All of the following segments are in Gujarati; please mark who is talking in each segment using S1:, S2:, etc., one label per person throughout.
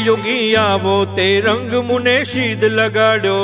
S1: યોગી આવો તે રંગ મુને સીધ લગાડો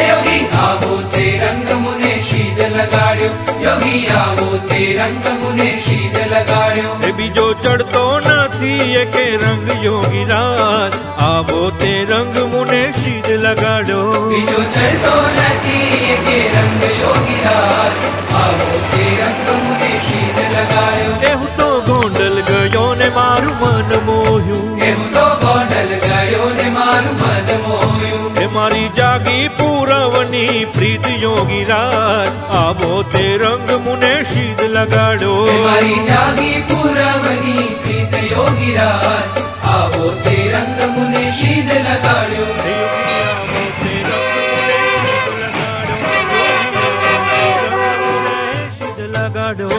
S2: યોગી આવો તે રંગ મુને સીધ લગાડ્યો યોગી આવો તે રંગ મુને સીધ લગાડ્યો
S1: એ બીજો ચડતો નથી એકે રંગ યોગી રાજ આવો તે રંગ મુને સીધ લગાડો
S2: બીજો ચડતો નથી એકે રંગ યોગી રાજ આવો તે રંગ મુને સીધ લગાડ્યો
S1: એ હું તો ગોંડલ ગયો ને મારું મન મોહ્યું
S2: એ હું તો ગોંડલ ગયો ને મારું મન મોહ્યું
S1: એ મારી જાગી પૂરવની પ્રીત યોગી રાજ આવો તે રંગ મુને સીધ લગાડો
S2: મારી જાગી પૂરવની પ્રીત યોગી રાજ આવો તે રંગ મુને સીધ લગાડ્યો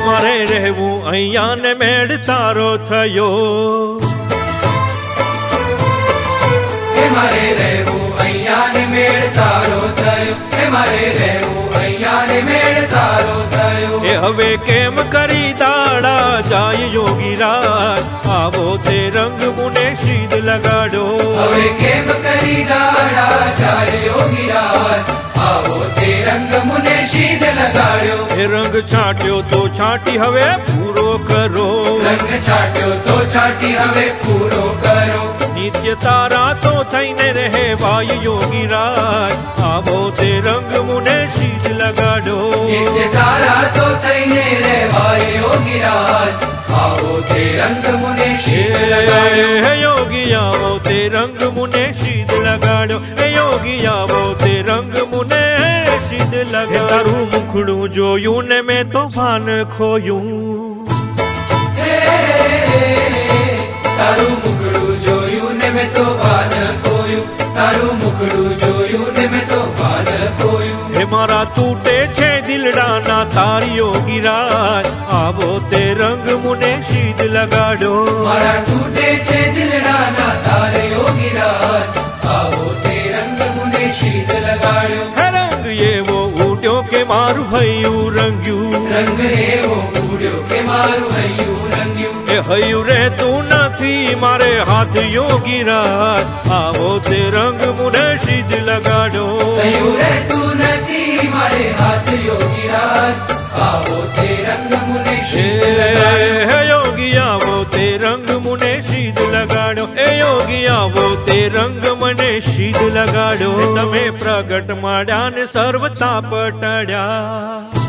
S1: મારે રહેવું અહીંયા ને મેળ તારો થયો
S2: મારે રહેવું અહીંયા ને મેળ તારો થયો મારે રહેવું અહીંયા ને મેળ તારો થયો
S1: એ હવે કેમ કરી દાડા જાય યોગી રાજ આવો તે રંગ મુને સીધ લગાડો
S2: હવે કેમ કરી દાડા જાય યોગી રાજ આવો તે રંગ મુને સીધ લગાડ્યો
S1: એ રંગ છાંટ્યો તો છાંટી હવે પૂરો કરો
S2: રંગ છાંટ્યો તો છાંટી હવે પૂરો કરો
S1: નિત્ય તારા તો થઈને રહે વાય યોગી રાજ આવો તે રંગ મુને સીધ લગાડો
S2: નિત્ય તારા તો થઈને રહેવાય યોગી રાજ આવો તે રંગ મુને સીધ લગાડ્યો
S1: હે યોગી આવો તે રંગ મુને સીધ લગાડો હે યોગી આવો તે રંગ મુને સીધ લગાડો તારું મુખડું જોયું ને મેં તો ભાન ખોયું
S2: તારું મુખડું જોયું ને મેં તો ભાન ખોયું તારું મુખડું જોયું ને મેં તો ભાન ખોયું
S1: હે મારા તૂટે છે દિલડાના તારી યોગી રાજ આવો તે રંગ મુને સીધ લગાડો
S2: મારા તૂટે છે દિલડાના તારે યોગી રાજ આવો તે રંગ મુને સીધ લગાડ્યો
S1: હે રંગ એવો ઉડ્યો કે મારું હૈયું રંગ્યું
S2: રંગ એવો ઉડ્યો કે મારું હૈયું રંગ્યું
S1: એ હૈયું રહેતું નથી મારે હાથ યોગી રાજ આવો તે રંગ મુને સીધ લગાડો
S2: હૈયું રહેતું નથી મારે હાથ યોગી રાજ આવો તે રંગ મુને સીધ લગાડ્યો
S1: હે યોગી આવો તે રંગ મુને સીધ લગાડો એ યોગી આવો તે રંગ મને સીધ લગાડો તમે પ્રગટ મળ્યા ને સર્વતા પટડ્યા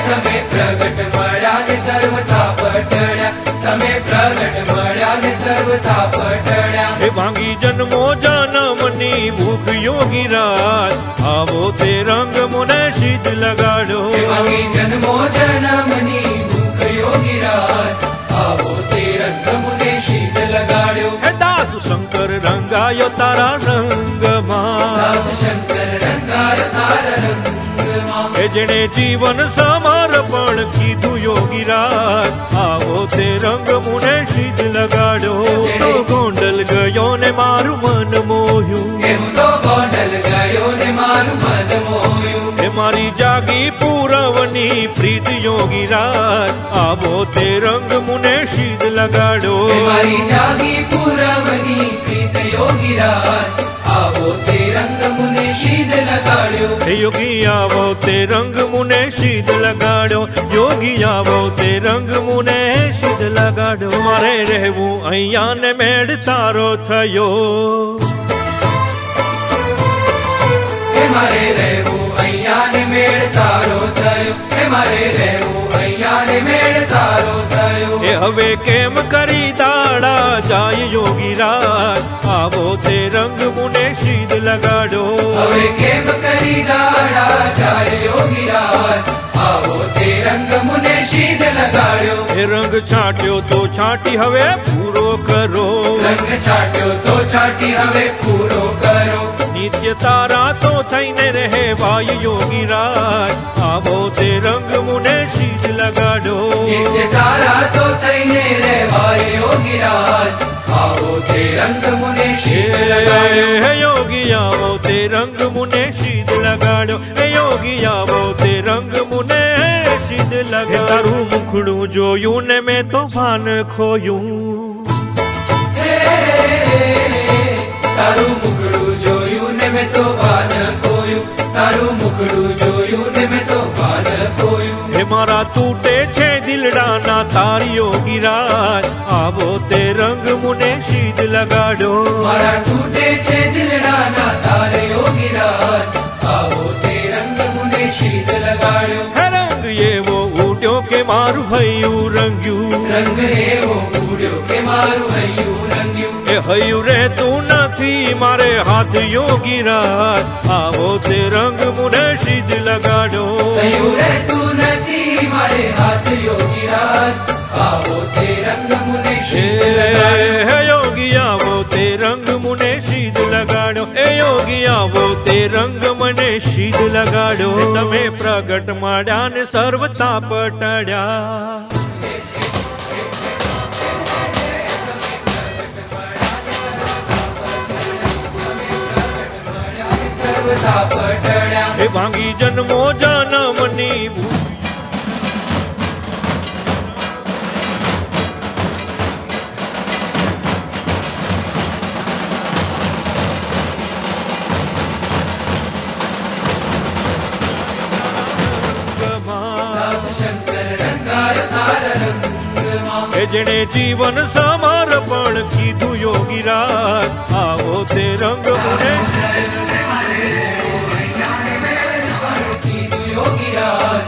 S2: તમે પ્રગટ મળ્યા ને સર્વતા પટડ્યા તમે પ્રગટ મળ્યા ને સર્વતા પટડ્યા
S1: એ ભાંગી જન્મો જન્મની ભૂખ યોગી રાજ આવો તે રંગ મુને સીધ લગાડો
S2: ભાંગી જન્મો જન્મની ભૂખ યોગી રાજ આવો તે રંગ મુને સીધ લગાડ્યો
S1: હે દાસ શંકર રંગાયો તારા રંગમાં
S2: દાસ શંકર રંગાયો તારા રંગમાં
S1: એ જેણે જીવન સમર્પણ કીધું યોગી રાજ આવો તે રંગ મુને સીધ લગાડો તો ગોંડલ ગયો ને મારું મન મોહ્યું
S2: હું તો ગોંડલ ગયો ને મારું મન મોહ્યું
S1: એ મારી જાગી પૂરવની પ્રીત યોગી રાજ આવો તે રંગ મુને સીધ લગાડો
S2: મારી જાગી પૂરવની પ્રીત યોગી રાજ આવો તે રંગ મુને સીધ લગાડ્યો
S1: હે યોગી આવો તે રંગ મુને સીધ લગાડો યોગી આવો તે રંગ મુને સીધ લગાડો મારે રહેવું અહીંયા ને મેળ તારો થયો
S2: મારે રહેવું અહીંયા ને મેળ તારો થયો મારે રહેવું અહીંયા ને મેળ તારો થયો
S1: એ હવે કેમ કરી દાડા જાય યોગી રાજ આવો તે રંગ મુને સીધ લગાડો
S2: હવે કેમ કરી દાડા જાય યોગી રાજ આવો તે રંગ મુને સીધ લગાડ્યો
S1: એ રંગ છાંટ્યો તો છાંટી હવે પૂરો કરો
S2: રંગ છાંટ્યો તો છાંટી હવે પૂરો કરો
S1: નિત્ય તારા તો થઈને રહે વાય યોગી રાજ આવો તે રંગ મુને સીધ લગાડો
S2: નિત્ય તારા તો થઈને રહેવાય યોગી રાજ આવો તે રંગ મુને સીધ લગાડ્યો
S1: હે યોગી આવો તે રંગ મુને સીધ લગાડો હે યોગી આવો તે રંગ મુને સીધ લગાડો તારું મુખડું જોયું ને મેં તો ભાન ખોયું.
S2: તારું મુખડું જોયું ને મેં તો ભાન ખોયું. તારું મુખડું જોયું ને મેં તો ભાન ખોયું.
S1: હે મારા તૂટે છે દિલડાના તારીઓ ગિરાજ, આવો તે રંગ મુને શીદ લગાડો.
S2: મારા તૂટે છે દિલડાના તારે યોગીરાજ, આવો તે રંગ મુને શીદ લગાડ્યો.
S1: હે રંગ એવો ઉડ્યો કે મારું હૈયું રંગ્યું.
S2: રંગ એવો ઉડ્યો કે મારું હૈયું રંગ્યું.
S1: એ હૈયું રહેતું નથી મારે હાથ યોગીરાજ, આવો તે રંગ મુને શીદ લગાડો.
S2: હૈયું રહેતું નથી મારે હાથ યોગીરાજ, આવો તે રંગ મુને શીદ લગાડ્યો.
S1: હે યોગી આવો તે રંગ મુને શીદ લગાડો. એ યોગી આવો તે રંગ મને શીદ લગાડો. તમે પ્રગટ માડ્યા ને સર્વતા પટાડ્યા.
S2: સર્વતા પટડ્યા.
S1: એ ભાંગી જન્મો જન્મની
S2: દાસ શંકર રંગાય તારા રંગમાં.
S1: એ જેણે જીવન સમર્પણ કીધું યોગીરાજ, આવો તે રંગ મુને
S2: કીધું યોગીરાજ,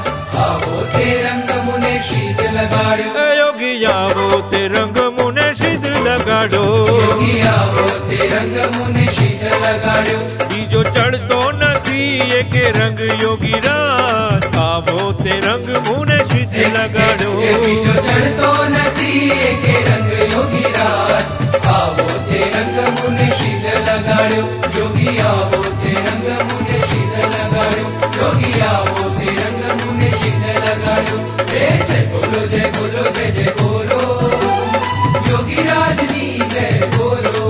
S2: આવો તે રંગ મુને શીદ લગાડ્યો.
S1: એ યોગી આવો તે રંગ મુને શીદ લગાડો.
S2: યોગી આવો તે રંગ મુને શીદ લગાડ્યો.
S1: બીજો ચડતો નથી એકે રંગ યોગીરાજ, આવો તે રંગ મુને શીદ લગાડો.
S2: એ બીજો ચડતો નથી કે રંગ યોગીરાજ, આવો તે રંગ મુને શીદ લગાડ્યો. યોગી આવો તે રંગ મુને શીદ લગાડ્યો. યોગી આવો તે રંગ મુને શીદ લગાડ્યો. જય બોલો જય બોલો જય જય બોલો, યોગીરાજની જય બોલો.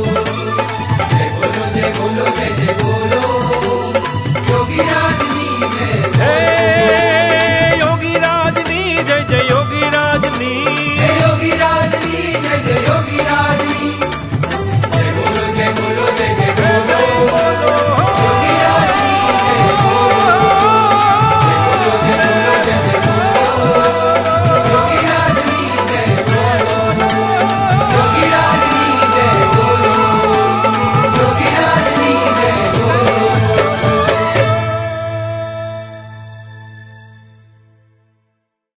S2: જય બોલો જય બોલો જય જય બોલો, યોગીરાજની જય
S1: હે
S2: બોલો.
S1: યોગીરાજની જય જય યોગીરાજની.
S2: યોગીરાજની જય જય યોગીરાજ.